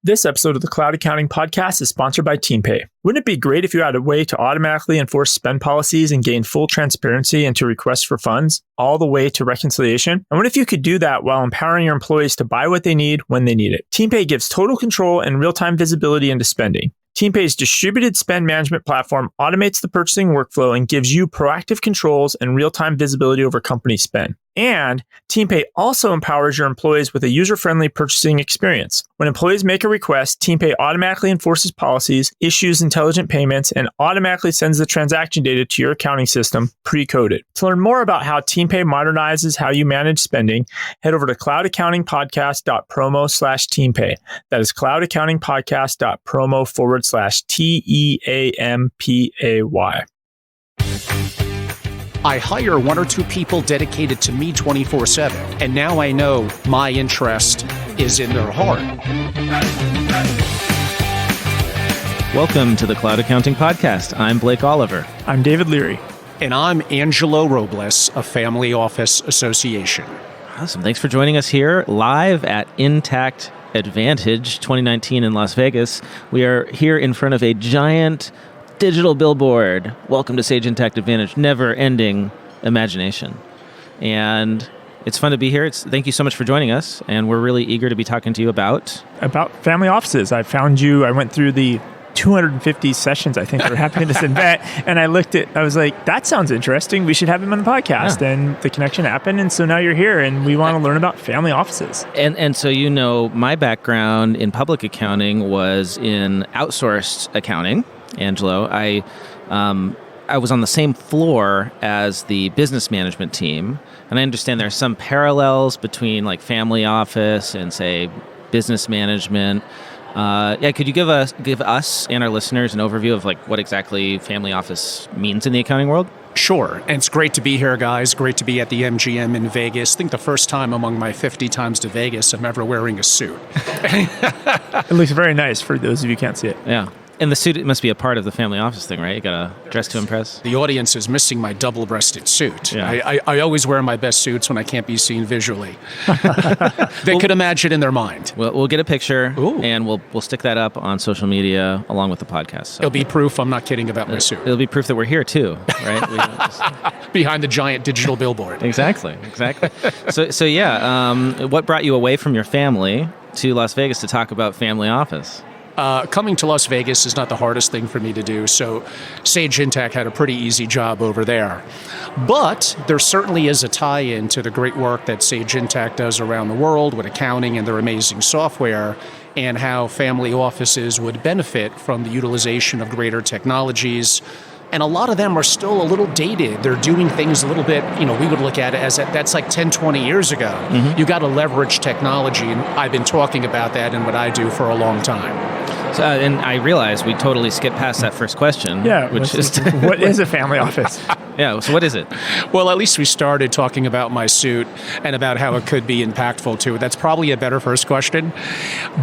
This episode of the Cloud Accounting Podcast is sponsored by TeamPay. Wouldn't it be great if you had a way to automatically enforce spend policies and gain full transparency into requests for funds, all the way to reconciliation? And what if you could do that while empowering your employees to buy what they need when they need it? TeamPay gives total control and real-time visibility into spending. TeamPay's distributed spend management platform automates the purchasing workflow and gives you proactive controls and real-time visibility over company spend. And TeamPay also empowers your employees with a user-friendly purchasing experience. When employees make a request, TeamPay automatically enforces policies, issues intelligent payments, and automatically sends the transaction data to your accounting system pre-coded. To learn more about how TeamPay modernizes how you manage spending, head over to cloudaccountingpodcast.promo/TeamPay. That is cloudaccountingpodcast.promo/TEAMPAY. I hire one or two people dedicated to me 24/7, and now I know my interest is in their heart. Welcome to the Cloud Accounting Podcast. I'm Blake Oliver. I'm David Leary. And I'm Angelo Robles of Family Office Association. Awesome. Thanks for joining us here live at Intacct Advantage 2019 in Las Vegas. We are here in front of a giant digital billboard. Welcome to Sage Intacct Advantage, never-ending imagination. And it's fun to be here. Thank you so much for joining us, and we're really eager to be talking to you about family offices. I found you. I went through the 250 sessions, I think, that were happening at this event, and I was like, that sounds interesting. We should have him on the podcast. Yeah. And the connection happened, and so now you're here, and we want to learn about family offices. And so, my background in public accounting was in outsourced accounting. Angelo, I was on the same floor as the business management team, and I understand there are some parallels between like family office and, say, business management. Could you give us and our listeners an overview of like what exactly family office means in the accounting world? Sure. And it's great to be here, guys. Great to be at the MGM in Vegas. I think the first time among my 50 times to Vegas I'm ever wearing a suit. It looks very nice for those of you who can't see it. Yeah. And the suit, it must be a part of the family office thing, right? You got to dress to impress. The audience is missing my double-breasted suit. Yeah. I always wear my best suits when I can't be seen visually. They could imagine in their mind. We'll get a picture, Ooh. And we'll stick that up on social media along with the podcast. So. It'll be proof I'm not kidding about my suit. It'll be proof that we're here too, right? Behind the giant digital billboard. Exactly. What brought you away from your family to Las Vegas to talk about family office? Coming to Las Vegas is not the hardest thing for me to do, so Sage Intacct had a pretty easy job over there. But there certainly is a tie-in to the great work that Sage Intacct does around the world with accounting and their amazing software, and how family offices would benefit from the utilization of greater technologies. And a lot of them are still a little dated. They're doing things a little bit, we would look at it as that's like 10, 20 years ago. Mm-hmm. You got to leverage technology, and I've been talking about that in what I do for a long time. So, and I realize we totally skipped past that first question. Yeah, which is what is a family office? Yeah, so what is it? Well, at least we started talking about my suit and about how it could be impactful to it. That's probably a better first question.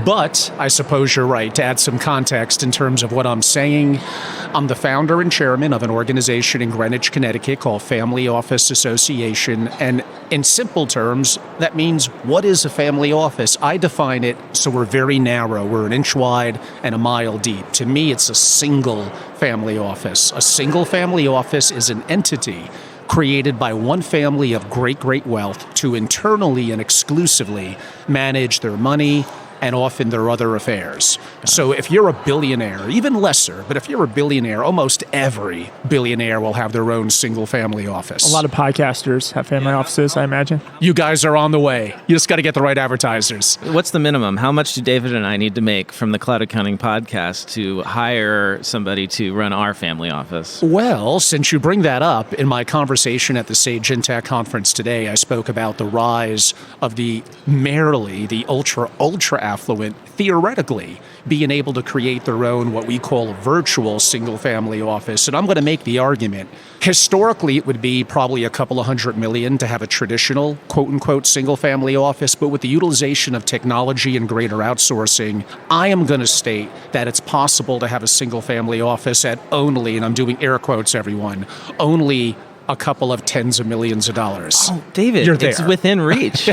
But I suppose you're right. To add some context in terms of what I'm saying, I'm the founder and chairman of an organization in Greenwich, Connecticut called Family Office Association. And in simple terms, that means what is a family office? I define it so we're very narrow. We're an inch wide and a mile deep. To me, it's a single family office. A single family office is an entity created by one family of great wealth to internally and exclusively manage their money and often their other affairs. So if you're a billionaire, even lesser, but if you're a billionaire, almost every billionaire will have their own single family office. A lot of podcasters have family offices, I imagine. You guys are on the way. You just got to get the right advertisers. What's the minimum? How much do David and I need to make from the Cloud Accounting Podcast to hire somebody to run our family office? Well, since you bring that up, in my conversation at the Sage Intacct conference today, I spoke about the rise of the ultra affluent, theoretically, being able to create their own, what we call a virtual single-family office. And I'm going to make the argument, historically, it would be probably a couple of $100 million to have a traditional, quote-unquote, single-family office. But with the utilization of technology and greater outsourcing, I am going to state that it's possible to have a single-family office at only, and I'm doing air quotes, everyone, only a couple of tens of millions of dollars. Oh, David, You're there. It's within reach.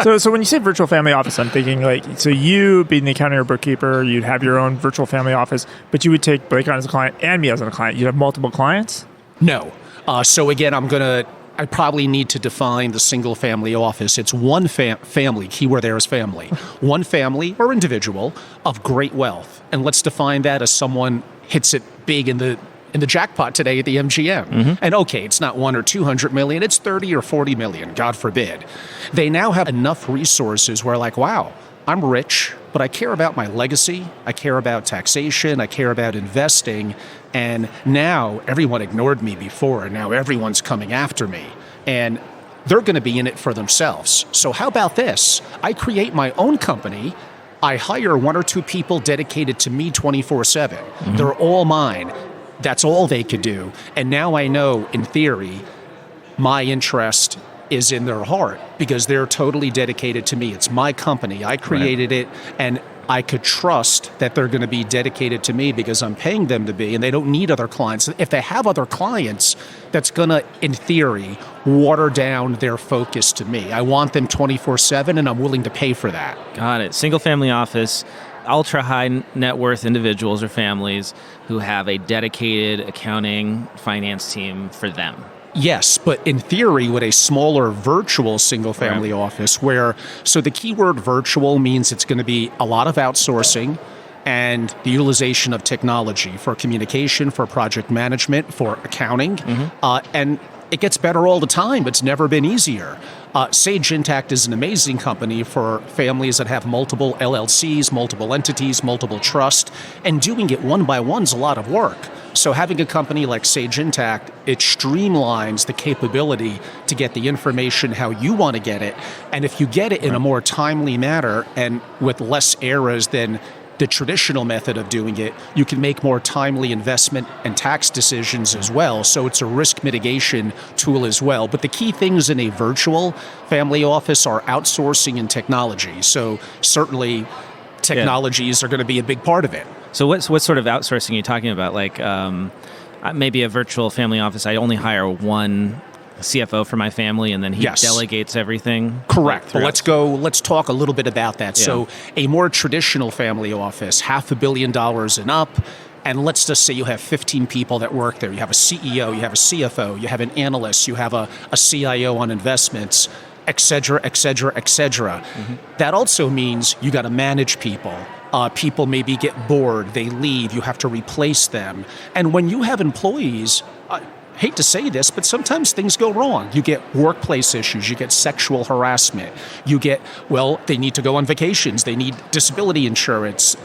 So when you say virtual family office, I'm thinking like, so you being the accountant or bookkeeper, you'd have your own virtual family office, but you would take Blake on as a client and me as a client. You'd have multiple clients? No. So again, I probably need to define the single family office. It's one family, keyword there is family, one family or individual of great wealth. And let's define that as someone hits it big in the jackpot today at the MGM. Mm-hmm. And okay, it's not 1 or 200 million, it's 30 or 40 million, God forbid. They now have enough resources where like, wow, I'm rich, but I care about my legacy, I care about taxation, I care about investing, and now everyone ignored me before, and now everyone's coming after me. And they're going to be in it for themselves. So how about this? I create my own company, I hire 1 or 2 people dedicated to me 24/7. Mm-hmm. They're all mine. That's all they could do. And now I know, in theory, my interest is in their heart because they're totally dedicated to me. It's my company. I created it, and I could trust that they're going to be dedicated to me because I'm paying them to be, and they don't need other clients. If they have other clients, that's going to, in theory, water down their focus to me. I want them 24/7, and I'm willing to pay for that. Got it. Single family office, ultra high net worth individuals or families who have a dedicated accounting finance team for them. Yes, but in theory, with a smaller virtual single-family office so the keyword virtual means it's going to be a lot of outsourcing and the utilization of technology for communication, for project management, for accounting, and it gets better all the time. It's never been easier. Sage Intacct is an amazing company for families that have multiple LLCs, multiple entities, multiple trusts, and doing it one by one is a lot of work. So having a company like Sage Intacct, it streamlines the capability to get the information how you want to get it. And if you get it in a more timely manner and with less errors than the traditional method of doing it, you can make more timely investment and tax decisions as well. So it's a risk mitigation tool as well. But the key things in a virtual family office are outsourcing and technology. So certainly technologies are going to be a big part of it. So what sort of outsourcing are you talking about? Like maybe a virtual family office, I only hire one CFO for my family, and then he delegates everything? Correct. Well, let's talk a little bit about that. Yeah. So a more traditional family office, $500 million and up, and let's just say you have 15 people that work there. You have a CEO, you have a CFO, you have an analyst, you have a CIO on investments, et cetera, et cetera, et cetera. Mm-hmm. That also means you got to manage people. People maybe get bored, they leave, you have to replace them. And when you have employees, hate to say this, but sometimes things go wrong. You get workplace issues, you get sexual harassment, you get, they need to go on vacations, they need disability insurance,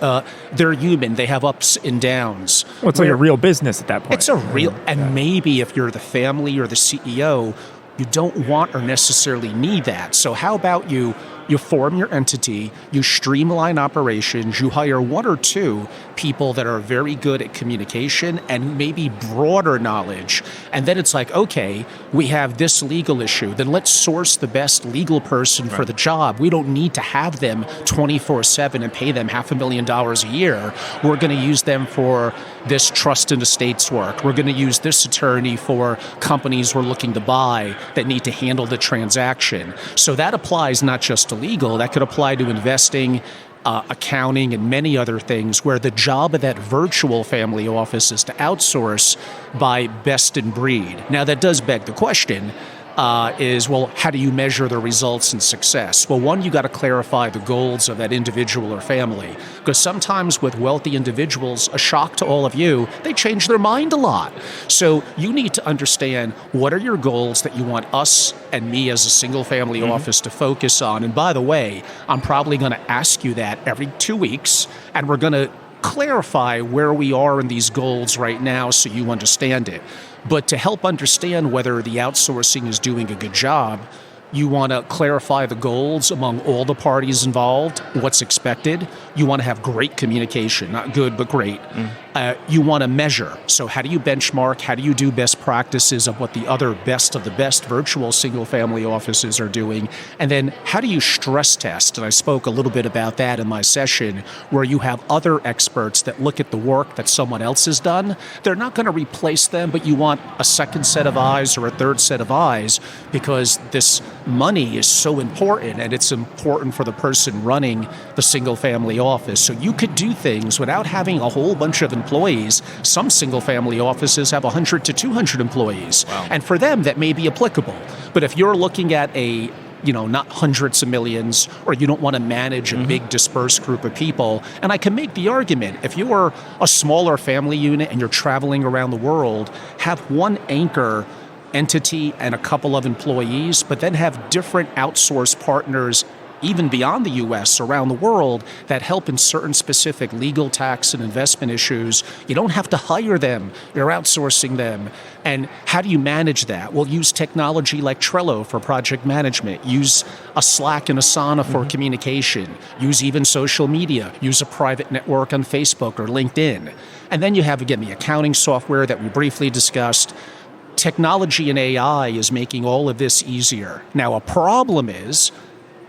they're human, they have ups and downs. Well, it's like a real business at that point. It's a real, and maybe if you're the family or the CEO, you don't want or necessarily need that. So how about you form your entity, you streamline operations, you hire 1 or 2 people that are very good at communication and maybe broader knowledge. And then it's like, okay, we have this legal issue, then let's source the best legal person for the job. We don't need to have them 24/7 and pay them $500,000 a year. We're going to use them for this trust and estates work. We're going to use this attorney for companies we're looking to buy that need to handle the transaction. So that applies not just to legal, that could apply to investing, accounting, and many other things, where the job of that virtual family office is to outsource by best in breed. Now that does beg the question, how do you measure the results and success? Well, one, you got to clarify the goals of that individual or family, because sometimes with wealthy individuals, a shock to all of you, they change their mind a lot. So you need to understand, what are your goals that you want us and me as a single family office to focus on? And by the way, I'm probably going to ask you that every 2 weeks, and we're going to clarify where we are in these goals right now so you understand it. But to help understand whether the outsourcing is doing a good job, you want to clarify the goals among all the parties involved, what's expected. You want to have great communication, not good, but great. You want to measure. So how do you benchmark? How do you do best practices of what the other best of the best virtual single-family offices are doing? And then how do you stress test? And I spoke a little bit about that in my session, where you have other experts that look at the work that someone else has done. They're not going to replace them, but you want a second set of eyes or a third set of eyes, because this money is so important, and it's important for the person running the single-family office. So you could do things without having a whole bunch of employees. Some single-family offices have 100 to 200 employees. Wow. And for them, that may be applicable. But if you're looking at not hundreds of millions, or you don't want to manage a big dispersed group of people. And I can make the argument, if you are a smaller family unit and you're traveling around the world, have one anchor entity and a couple of employees, but then have different outsourced partners even beyond the U.S., around the world, that help in certain specific legal, tax, and investment issues. You don't have to hire them. You're outsourcing them. And how do you manage that? Well, use technology like Trello for project management. Use a Slack and Asana for communication. Use even social media. Use a private network on Facebook or LinkedIn. And then you have, again, the accounting software that we briefly discussed. Technology and AI is making all of this easier. Now, a problem is,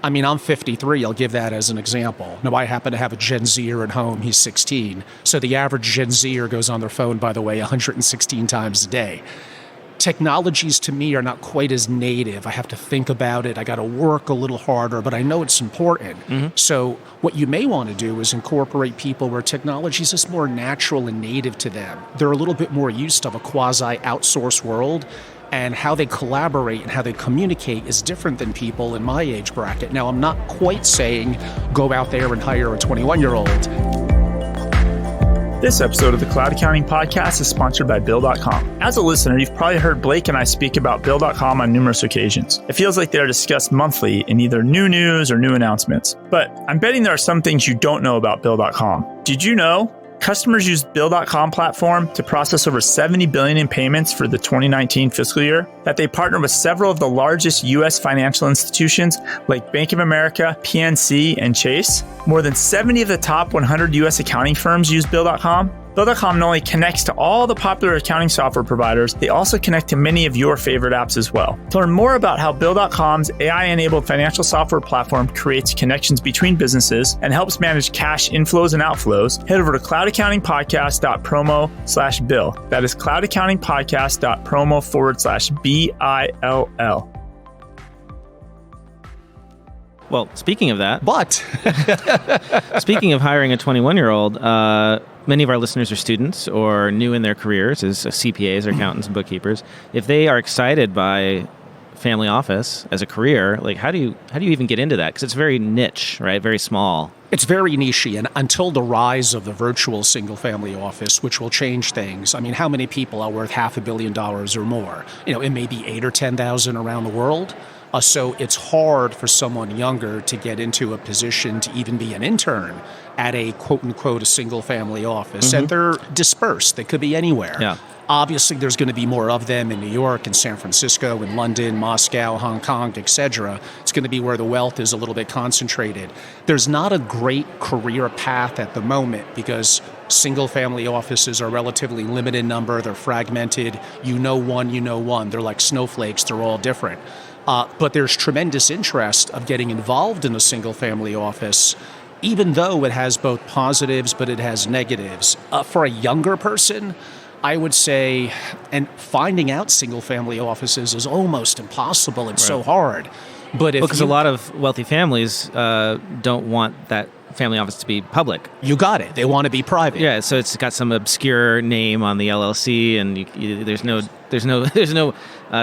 I'm 53, I'll give that as an example. Now, I happen to have a Gen Zer at home, he's 16. So the average Gen Zer goes on their phone, by the way, 116 times a day. Technologies to me are not quite as native. I have to think about it, I got to work a little harder, but I know it's important. So what you may want to do is incorporate people where technology is just more natural and native to them. They're a little bit more used to a quasi-outsourced world, and how they collaborate and how they communicate is different than people in my age bracket. Now, I'm not quite saying go out there and hire a 21-year-old. This episode of the Cloud Accounting Podcast is sponsored by Bill.com. As a listener, you've probably heard Blake and I speak about Bill.com on numerous occasions. It feels like they're discussed monthly in either new news or new announcements. But I'm betting there are some things you don't know about Bill.com. Did you know customers use Bill.com platform to process over $70 billion in payments for the 2019 fiscal year? That they partner with several of the largest U.S. financial institutions like Bank of America, PNC, and Chase? More than 70 of the top 100 U.S. accounting firms use Bill.com. Bill.com not only connects to all the popular accounting software providers, they also connect to many of your favorite apps as well. To learn more about how Bill.com's AI-enabled financial software platform creates connections between businesses and helps manage cash inflows and outflows, head over to cloudaccountingpodcast.promo/Bill. That is cloudaccountingpodcast.promo/BILL. Well, speaking of that, But speaking of hiring a 21-year-old, many of our listeners are students or new in their careers as CPAs or accountants and bookkeepers. If they are excited by family office as a career, like how do you even get into that? Because it's very niche, right? Very small. it's very niche, and until the rise of the virtual single-family office, which will change things. How many people are worth $500 million or more? It may be 8,000 or 10,000 around the world. So it's hard for someone younger to get into a position to even be an intern at a quote-unquote a single-family office. And they're dispersed. They could be anywhere. Yeah. Obviously, there's going to be more of them in New York and San Francisco and London, Moscow, Hong Kong, etc. It's going to be where the wealth is a little bit concentrated. There's not a great career path at the moment because single-family offices are relatively limited number. They're fragmented. You know one. They're like snowflakes. They're all different. But there's tremendous interest of getting involved in a single-family office, even though it has both positives, but it has negatives. For a younger person, I would say, and finding out single-family offices is almost impossible. It's so hard. But because a lot of wealthy families don't want that family office to be public. You got it. They want to be private. Yeah, so it's got some obscure name on the LLC, and there's no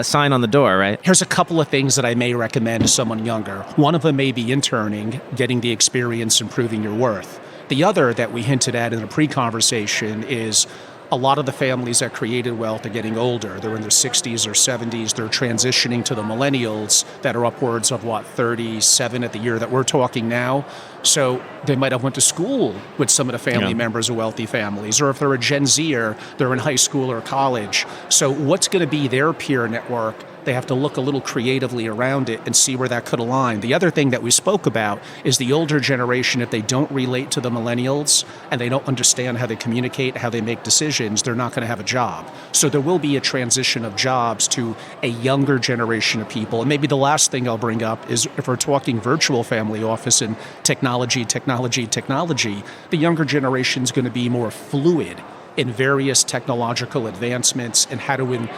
sign on the door, right? Here's a couple of things that I may recommend to someone younger. One of them may be interning, getting the experience, and proving your worth. The other that we hinted at in a pre-conversation is a lot of the families that created wealth are getting older. They're in their 60s or 70s. They're transitioning to the millennials that are upwards of, 37 at the year that we're talking now. So they might have went to school with some of the family members of wealthy families. Or if they're a Gen Zer, they're in high school or college. So what's going to be their peer network? They have to look a little creatively around it and see where that could align. The other thing that we spoke about is the older generation, if they don't relate to the millennials and they don't understand how they communicate, how they make decisions, they're not going to have a job. So there will be a transition of jobs to a younger generation of people. And maybe the last thing I'll bring up is if we're talking virtual family office and technology, the younger generation is going to be more fluid in various technological advancements and how to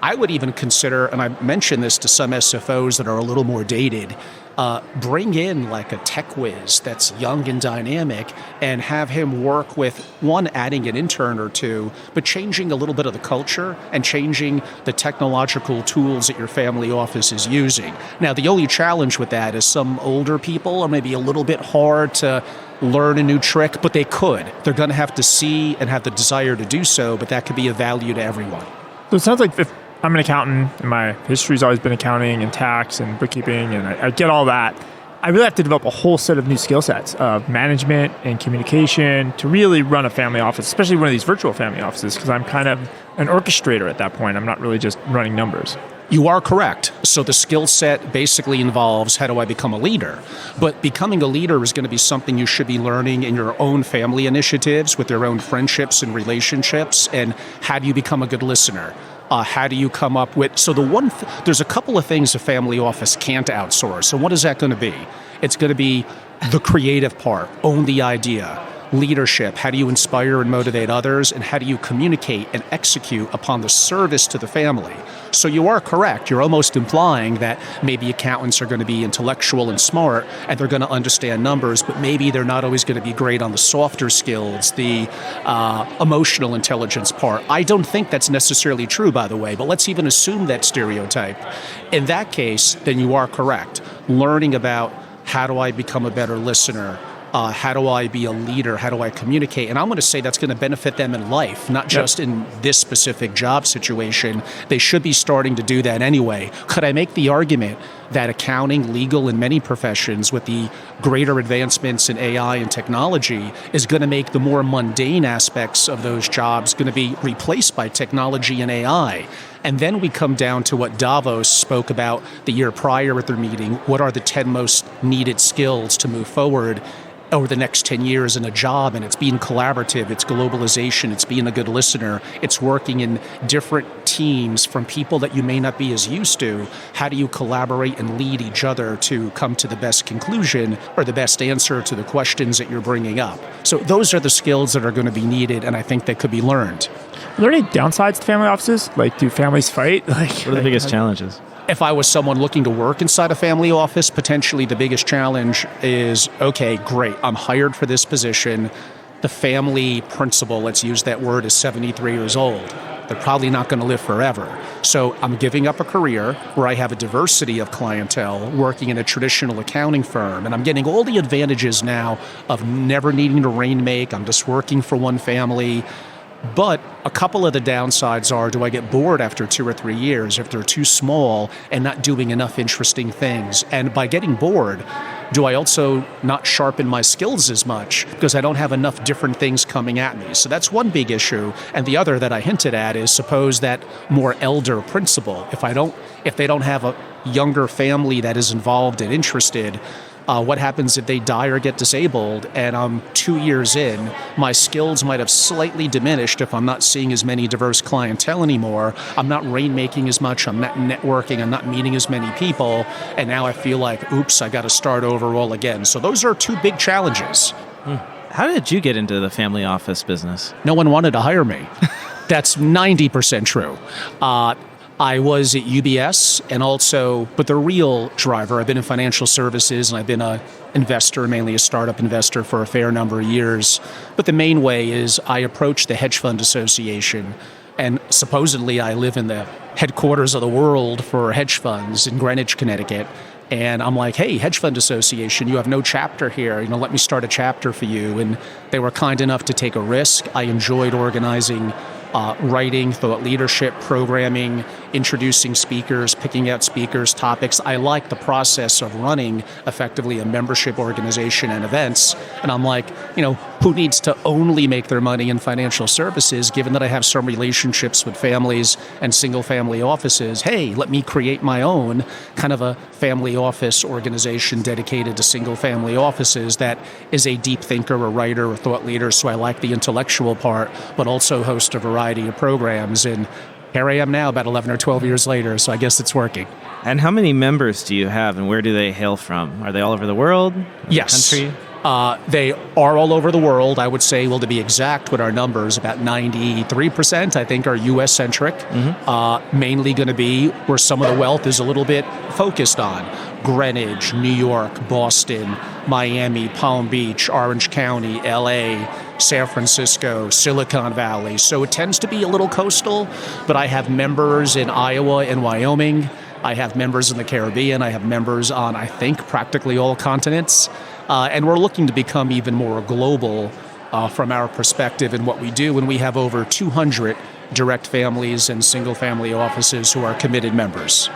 I would even consider, and I mentioned this to some SFOs that are a little more dated, bring in like a tech whiz that's young and dynamic and have him work with, one, adding an intern or two, but changing a little bit of the culture and changing the technological tools that your family office is using. Now, the only challenge with that is some older people are maybe a little bit hard to learn a new trick, but they could. They're going to have to see and have the desire to do so, but that could be of value to everyone. So it sounds like if I'm an accountant, and my history's always been accounting and tax and bookkeeping, and I get all that. I really have to develop a whole set of new skill sets of management and communication to really run a family office, especially one of these virtual family offices, because I'm kind of an orchestrator at that point. I'm not really just running numbers. You are correct. So the skill set basically involves how do I become a leader? But becoming a leader is going to be something you should be learning in your own family initiatives with your own friendships and relationships. And how do you become a good listener? How do you come up with... So there's a couple of things a family office can't outsource. So what is that going to be? It's going to be the creative part, own the idea. Leadership, how do you inspire and motivate others? And how do you communicate and execute upon the service to the family? So you are correct. You're almost implying that maybe accountants are going to be intellectual and smart, and they're going to understand numbers, but maybe they're not always going to be great on the softer skills, the emotional intelligence part. I don't think that's necessarily true, by the way, but let's even assume that stereotype. In that case, then you are correct. Learning about how do I become a better listener? How do I be a leader? How do I communicate? And I'm going to say that's going to benefit them in life, not just in this specific job situation. They should be starting to do that anyway. Could I make the argument that accounting, legal, and many professions with the greater advancements in AI and technology is going to make the more mundane aspects of those jobs going to be replaced by technology and AI? And then we come down to what Davos spoke about the year prior at their meeting. What are the 10 most needed skills to move forward over the next 10 years in a job? And it's being collaborative, it's globalization, it's being a good listener, it's working in different teams from people that you may not be as used to. How do you collaborate and lead each other to come to the best conclusion or the best answer to the questions that you're bringing up? So those are the skills that are going to be needed, and I think that could be learned. Are there any downsides to family offices? Like, do families fight? What are the biggest challenges? If I was someone looking to work inside a family office, potentially the biggest challenge is, okay, great, I'm hired for this position. The family principal, let's use that word, is 73 years old. They're probably not going to live forever. So I'm giving up a career where I have a diversity of clientele working in a traditional accounting firm, and I'm getting all the advantages now of never needing to rainmake. I'm just working for one family. But a couple of the downsides are, do I get bored after 2 or 3 years if they're too small and not doing enough interesting things? And by getting bored, do I also not sharpen my skills as much because I don't have enough different things coming at me? So that's one big issue. And the other that I hinted at is, suppose that more elder principal, if they don't have a younger family that is involved and interested, what happens if they die or get disabled and I'm 2 years in? My skills might have slightly diminished if I'm not seeing as many diverse clientele anymore. I'm not rainmaking as much. I'm not networking. I'm not meeting as many people. And now I feel like, oops, I got to start over all again. So those are two big challenges. How did you get into the family office business? No one wanted to hire me. That's 90% true. I was at UBS but the real driver, I've been in financial services and I've been an investor, mainly a startup investor for a fair number of years. But the main way is I approached the Hedge Fund Association, and supposedly I live in the headquarters of the world for hedge funds in Greenwich, Connecticut. And I'm like, hey, Hedge Fund Association, you have no chapter here. Let me start a chapter for you. And they were kind enough to take a risk. I enjoyed organizing writing, thought leadership, programming, introducing speakers, picking out speakers, topics. I like the process of running effectively a membership organization and events. And I'm like, who needs to only make their money in financial services, given that I have some relationships with families and single family offices. Hey, let me create my own kind of a family office organization dedicated to single family offices that is a deep thinker, a writer, a thought leader. So I like the intellectual part, but also host a variety of programs. And here I am now, about 11 or 12 years later, so I guess it's working. And how many members do you have, and where do they hail from? Are they all over the world? Yes. The country? They are all over the world. I would say, well, to be exact with our numbers, about 93%, I think, are U.S.-centric, mainly going to be where some of the wealth is a little bit focused on. Greenwich, New York, Boston, Miami, Palm Beach, Orange County, L.A., San Francisco, Silicon Valley. So it tends to be a little coastal, but I have members in Iowa and Wyoming. I have members in the Caribbean. I have members on, I think, practically all continents. And we're looking to become even more global from our perspective in what we do. And we have over 200 direct families and single family offices who are committed members.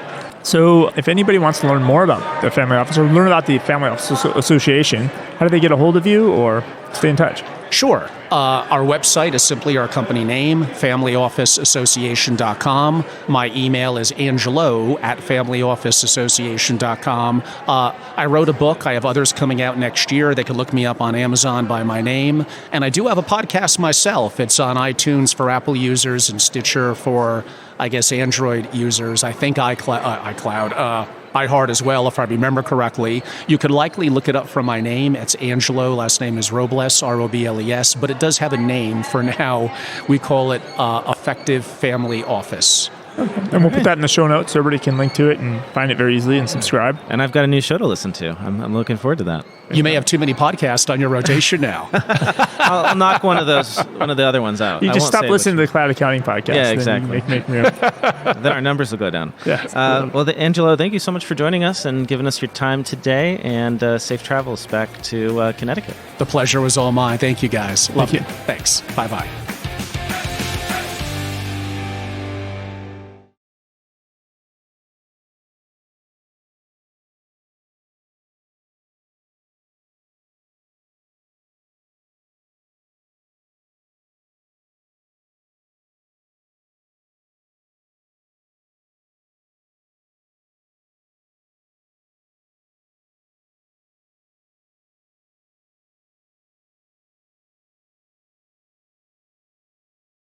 So if anybody wants to learn more about the family office or learn about the Family Office Association, how do they get a hold of you or stay in touch? Sure. Our website is simply our company name, familyofficeassociation.com. My email is angelo@familyofficeassociation.com. I wrote a book. I have others coming out next year. They can look me up on Amazon by my name. And I do have a podcast myself. It's on iTunes for Apple users and Stitcher for, I guess, Android users. I think iCloud. iHeart as well, if I remember correctly. You could likely look it up from my name. It's Angelo. Last name is Robles, Robles, but it does have a name for now. We call it Effective Family Office. Okay. And we'll put that in the show notes so everybody can link to it and find it very easily and subscribe. And I've got a new show to listen to. I'm looking forward to that. You may have too many podcasts on your rotation now. I'll knock one of the other ones out. You just stop listening to the Cloud Accounting Podcast. Yeah, exactly. Then our numbers will go down. Yeah. Angelo, thank you so much for joining us and giving us your time today, and safe travels back to Connecticut. The pleasure was all mine. Thank you, guys. Love you. Thanks. Bye-bye.